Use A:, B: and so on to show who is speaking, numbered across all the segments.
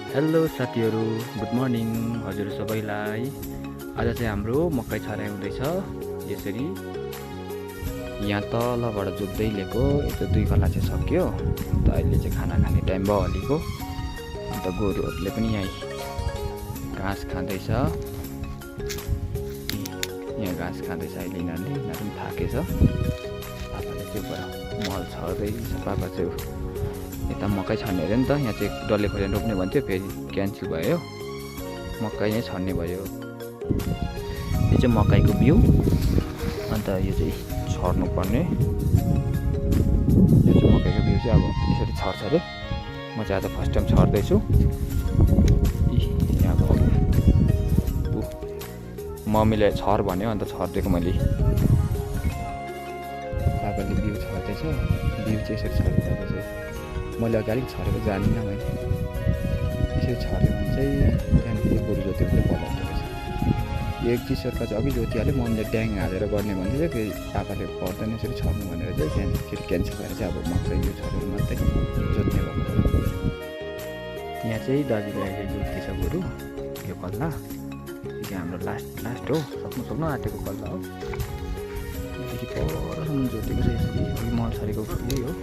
A: Hello साथीहरू, good morning हजुर सबैलाई। आज चाहिँ हाम्रो मकै छराइ हुँदैछ। यसरी यहाँ तलबाट जोत्दै लिएको यता 2 कला चाहिँ सक्यो। अन्त अहिले चाहिँ खाना खाने टाइम भयो अलिको। अन्त गोरुहरूले पनि यहाँ घाँस खाँदैछ। यहाँ घाँस खाँदैछ अहिले यिनीहरू पनि थाकेछ। पापाले चाहिँ मल छर्दैछ। पापा चाहिँ यता मकै छर्ने अरे नि त। यहाँ चाहिँ डल्ले खोर्सानी रोप्ने भन्थ्यो, फेरि क्यान्सल भयो, मकै नै छर्ने भयो। यो चाहिँ मकैको बिउ। अन्त यो चाहिँ छर्नुपर्ने। यो चाहिँ मकैको बिउ चाहिँ अब यसरी छर्छ अरे। म चाहिँ आज फर्स्ट टाइम छर्दैछु। यहाँ अब मम्मीले छर भन्यो, अन्त छरिदिएको मैले। पापाले बिउ छर्दैछ। बिउ चाहिँ यसरी छर्दैछ चाहिँ मैले अघि अलिक छरेको जानिनँ मैले। यसरी छर्यो भने चाहिँ त्यहाँदेखि यो गोरु जोत्यो भने चाहिँ बल्ल रहेछ। यो 31 वर्ष चाहिँ अघि जोतिहाल्यो। मम्मीले ड्याङ हालेर गर्ने भन्दै थियो, फेरि पापाले पर्दैन यसरी छर्नु भनेर चाहिँ त्यहाँदेखि फेरि क्यान्सल भएर चाहिँ अब मकै यो छरेर मात्रै जोत्ने भएको छ। यहाँ चाहिँ दाजुले अहिले जोत्दैछ गोरु। यो कल्ला चाहिँ हाम्रो लास्ट हो, सक्नु आँटेको कल्ला हो। यहाँदेखि परसम्म जोतेको छ यसरी। अघि मल छरेको यही हो।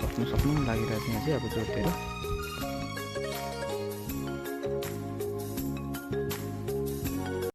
A: सक्नु लागिरहेको छ यहाँ चाहिँ अब जोतेर।